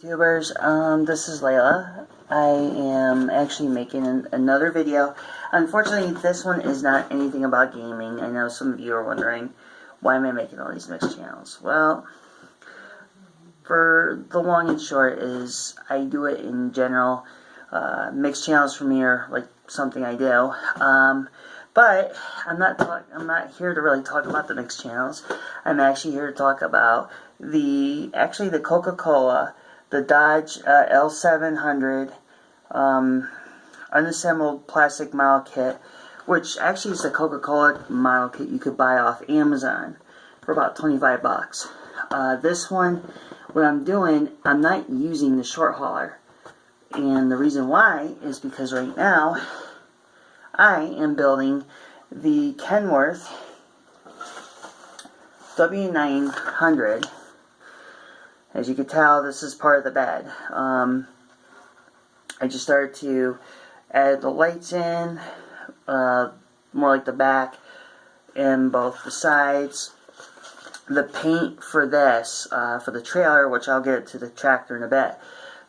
YouTubers, this is Layla. I am actually making another video. Unfortunately, this one is not anything about gaming. I know some of you are wondering, why am I making all these mixed channels? Well, for the long and short is, I do it in general. Mixed channels for me are like something I do. But I'm not here to really talk about the mixed channels. I'm actually here to talk about the Coca-Cola, the Dodge L700 unassembled plastic model kit, which actually is the Coca-Cola model kit you could buy off Amazon for about 25 bucks. This one, what I'm doing, I'm not using the short hauler. And the reason why is because right now, I am building the Kenworth W900. As you can tell, this is part of the bed. I just started to add the lights in, more like the back and both the sides. The paint for this, for the trailer, which I'll get to the tractor in a bit.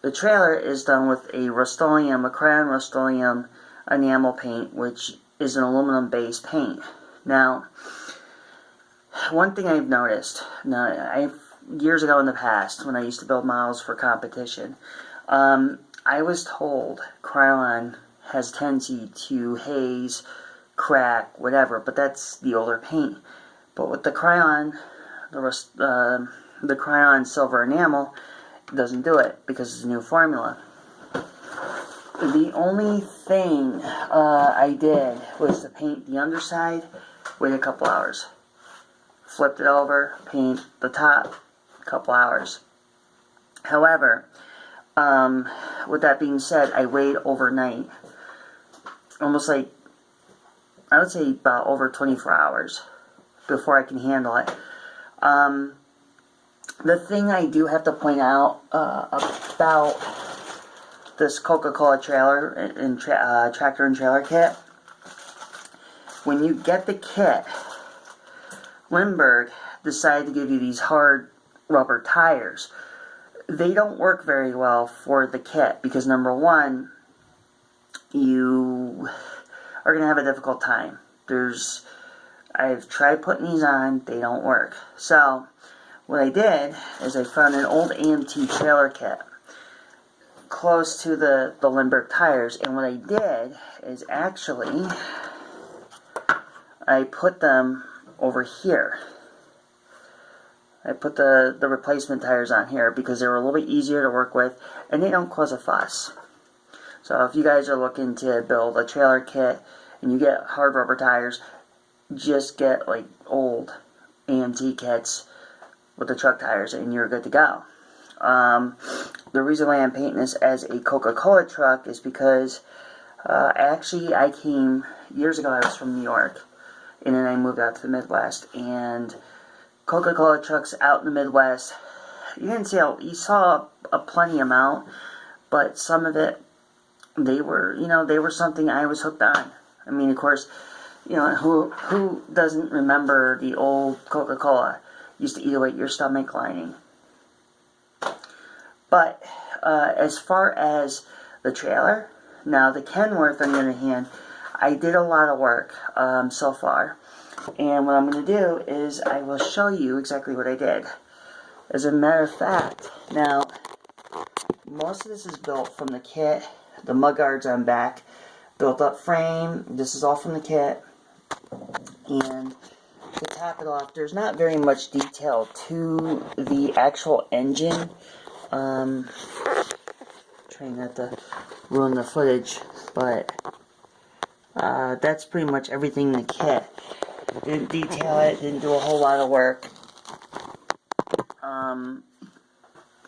The trailer is done with a Rust-Oleum, a crayon Rust-Oleum enamel paint, which is an aluminum-based paint. Now, one thing I've noticed, years ago in the past, when I used to build models for competition, I was told Krylon has tendency to haze, crack, whatever, but that's the older paint. But with the Krylon, the Krylon silver enamel, it doesn't do it because it's a new formula. The only thing I did was to paint the underside, wait a couple hours. Flipped it over, paint the top, a couple hours. However, with that being said, I waited overnight. Almost like, I would say about over 24 hours before I can handle it. The thing I do have to point out about this Coca-Cola trailer and tractor and trailer kit, when you get the kit, Lindbergh decided to give you these hard rubber tires. They don't work very well for the kit because, number one, you are going to have a difficult time. I've tried putting these on, they don't work. So what I did is I found an old AMT trailer kit close to the Lindbergh tires, and what I did is actually I put them over here. I put the replacement tires on here because they were a little bit easier to work with and they don't cause a fuss. So if you guys are looking to build a trailer kit and you get hard rubber tires, just get like old AMT kits with the truck tires and you're good to go. The reason why I'm painting this as a Coca-Cola truck is because actually I came years ago. I was from New York and then I moved out to the Midwest, and Coca-Cola trucks out in the Midwest, you saw a plenty amount, but some of it, they were something I was hooked on. I mean, of course, who doesn't remember the old Coca-Cola? Used to eat away your stomach lining. But as far as the trailer, now the Kenworth, on the other hand, I did a lot of work so far. And what I'm going to do is I will show you exactly what I did. As a matter of fact, now, most of this is built from the kit. The mudguards on back, built up frame. This is all from the kit. And to top it off, there's not very much detail to the actual engine. Trying not to ruin the footage, but that's pretty much everything in the kit. Didn't detail it, didn't do a whole lot of work.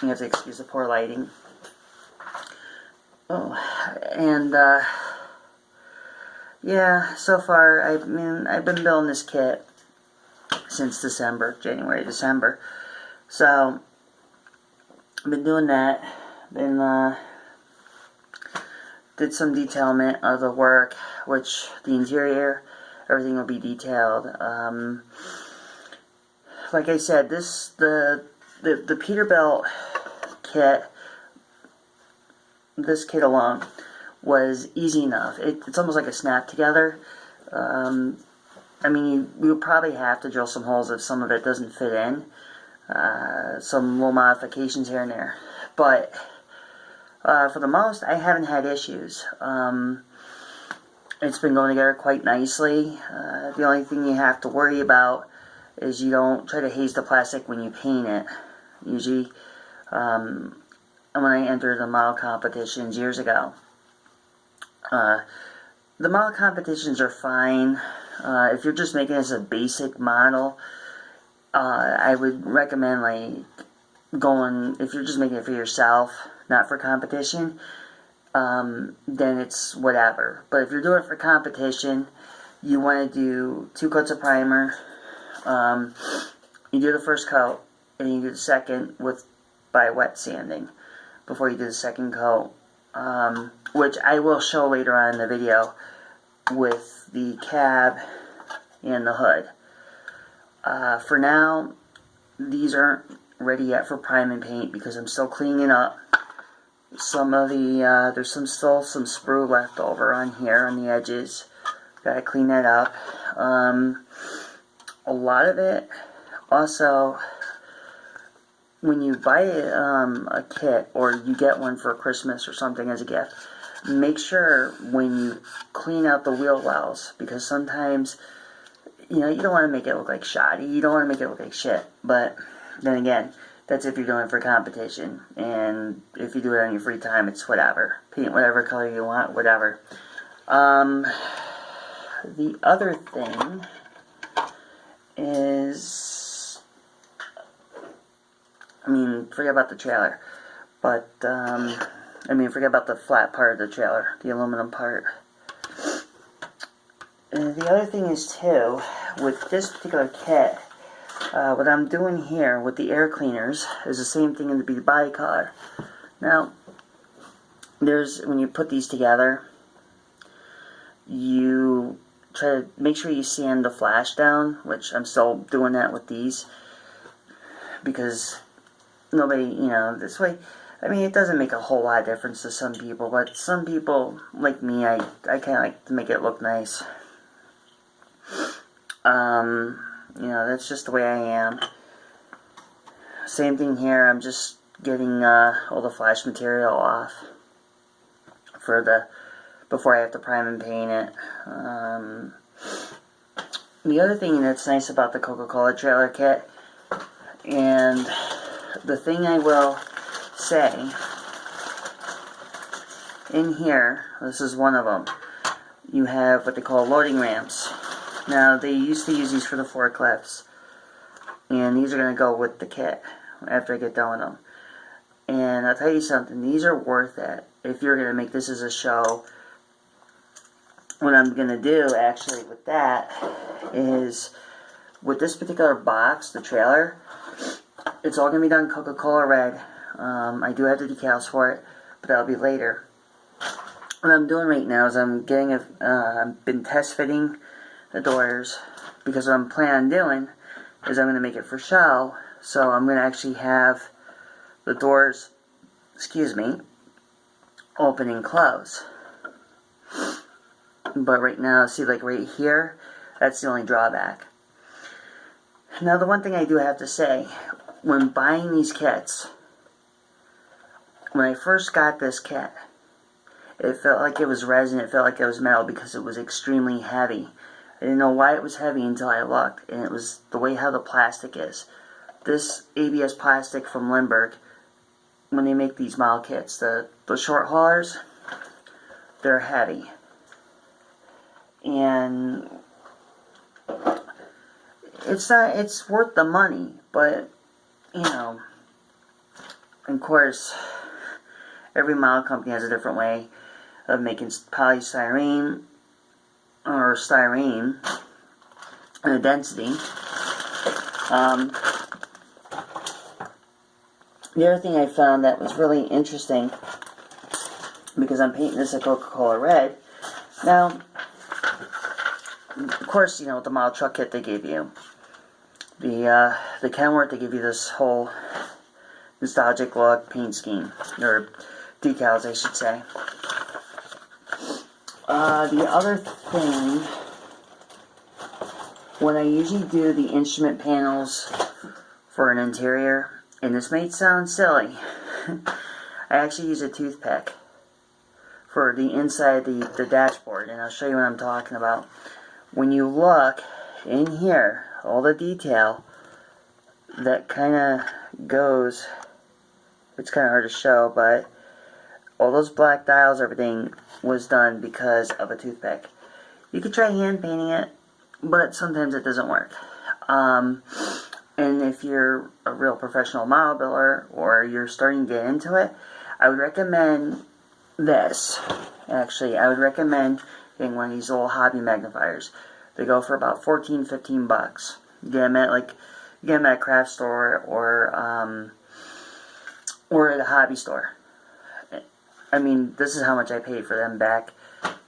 You have to excuse the poor lighting. Oh, and yeah, so far I've been building this kit since January, December. So I've been doing that. Then did some detailment of the work, which the interior, everything will be detailed. Like I said, the Peterbilt kit this kit alone was easy enough. It's almost like a snap together. I mean, you probably have to drill some holes if some of it doesn't fit in. Some little modifications here and there. But for the most, I haven't had issues. It's been going together quite nicely. The only thing you have to worry about is you don't try to haze the plastic when you paint it. Usually, when I entered the model competitions years ago, the model competitions are fine. If you're just making this a basic model, I would recommend going, if you're just making it for yourself, not for competition, then it's whatever. But if you're doing it for competition, you want to do 2 coats of primer. You do the first coat, and you do the second by wet sanding before you do the second coat, which I will show later on in the video with the cab and the hood. For now, these aren't ready yet for prime and paint because I'm still cleaning up some of the, there's still some sprue left over on here on the edges. Gotta clean that up. A lot of it, also, when you buy a kit or you get one for Christmas or something as a gift, make sure when you clean out the wheel wells, because sometimes, you know, you don't want to make it look like shoddy, you don't want to make it look like shit, but then again, that's if you're doing it for competition, and if you do it on your free time, it's whatever. Paint whatever color you want, whatever. The other thing is, I mean, forget about the trailer, but, I mean, forget about the flat part of the trailer, the aluminum part. And the other thing is, too, with this particular kit, what I'm doing here with the air cleaners is the same thing in the body color. Now, when you put these together, you try to make sure you sand the flash down, which I'm still doing that with these, because nobody, you know, this way, I mean, it doesn't make a whole lot of difference to some people, but some people, like me, I kind of like to make it look nice. You know, that's just the way I am. Same thing here, I'm just getting all the flash material off before I have to prime and paint it. The other thing that's nice about the Coca-Cola trailer kit, and the thing I will say, in here, this is one of them, you have what they call loading ramps. Now, they used to use these for the forklifts, and these are going to go with the kit after I get done with them. And I'll tell you something, these are worth it if you're going to make this as a show. What I'm going to do, actually, with that is, with this particular box, the trailer, it's all going to be done Coca-Cola red. I do have the decals for it, but that'll be later. What I'm doing right now is I'm getting I've been test fitting the doors, because what I'm planning on doing is I'm going to make it for show, so I'm going to actually have the doors, open and close. But right now, see, like right here, that's the only drawback. Now, the one thing I do have to say, when buying these kits, when I first got this kit, it felt like it was resin, it felt like it was metal, because it was extremely heavy. I didn't know why it was heavy until I looked, and it was the way how the plastic is. This ABS plastic from Lindbergh, when they make these model kits, the short haulers, they're heavy. And it's worth the money, but, you know, of course, every model company has a different way of making polystyrene or styrene and a density. The other thing I found that was really interesting, because I'm painting this a Coca-Cola red. Now, of course, you know, with the model truck kit they gave you, the Kenworth, they give you this whole nostalgic look paint scheme, or decals, I should say. The other thing, when I usually do the instrument panels for an interior, and this may sound silly, I actually use a toothpick for the inside of the dashboard, and I'll show you what I'm talking about. When you look in here, all the detail that kind of goes, it's kind of hard to show, but all those black dials, everything was done because of a toothpick. You could try hand painting it, but sometimes it doesn't work. And if you're a real professional model builder, or you're starting to get into it, I would recommend this. Actually, I would recommend getting one of these little hobby magnifiers. They go for about 14, 15 bucks. You get them at a craft store or at a hobby store. I mean, this is how much I paid for them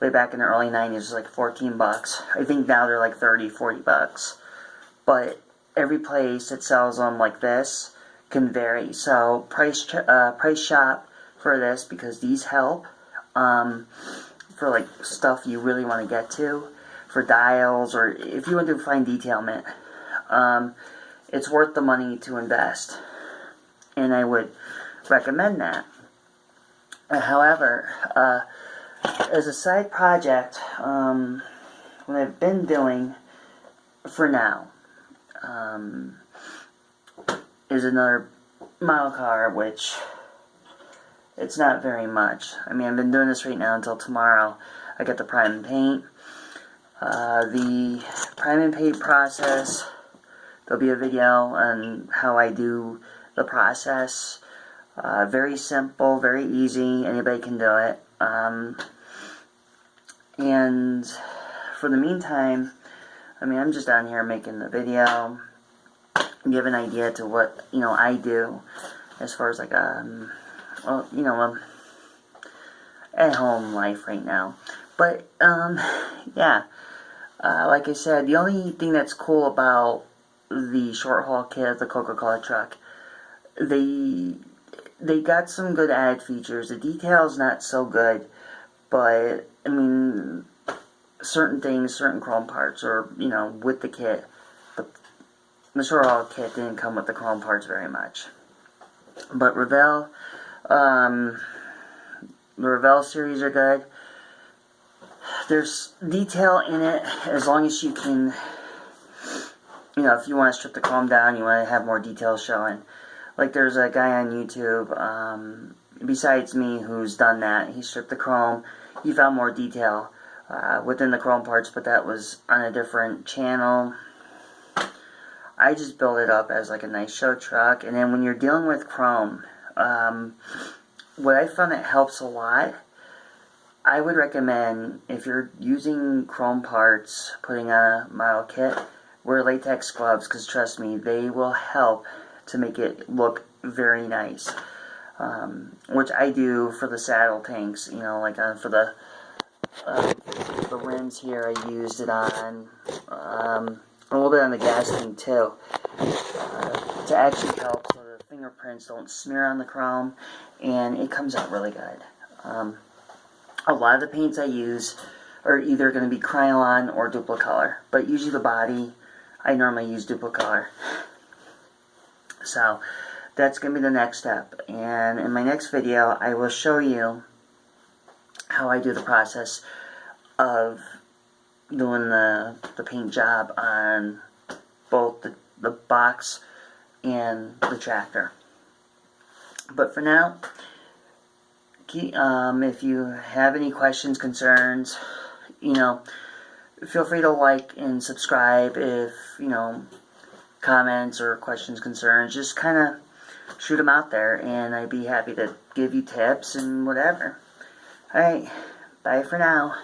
way back in the early 90s. It was like 14 bucks. I think now they're like 30, 40 bucks. But every place that sells them like this can vary. So price shop for this, because these help for like stuff you really want to get to, for dials, or if you want to find detailment. It's worth the money to invest, and I would recommend that. However, as a side project, what I've been doing for now is another model car, which it's not very much. I mean, I've been doing this right now until tomorrow. I get the prime and paint. The prime and paint process, there'll be a video on how I do the process. Very simple, very easy. Anybody can do it. And for the meantime, I mean, I'm just down here making the video, give an idea to what, I do as far as like at-home life right now. But, yeah, like I said, the only thing that's cool about the short haul kit of the Coca-Cola truck, they got some good added features. The detail's not so good, but, I mean, certain things, certain chrome parts, or, with the kit, the short haul kit didn't come with the chrome parts very much. But Revell, the Revell series are good. There's detail in it as long as you can, if you want to strip the chrome down, you want to have more details showing. Like there's a guy on YouTube, besides me, who's done that. He stripped the chrome. He found more detail within the chrome parts, but that was on a different channel. I just built it up as like a nice show truck. And then when you're dealing with chrome, what I found that helps a lot, I would recommend, if you're using chrome parts, putting on a model kit, wear latex gloves, because trust me, they will help to make it look very nice. Which I do for the saddle tanks, like for the rims here, I used it on, a little bit on the gas tank too, to actually help so the fingerprints don't smear on the chrome, and it comes out really good. A lot of the paints I use are either going to be Krylon or Duplicolor, but usually the body, I normally use Duplicolor. So, that's going to be the next step, and in my next video, I will show you how I do the process of doing the paint job on both the box and the tractor. But for now, if you have any questions, concerns, feel free to like and subscribe. If, comments or questions, concerns, just kind of shoot them out there, and I'd be happy to give you tips and whatever. Alright, bye for now.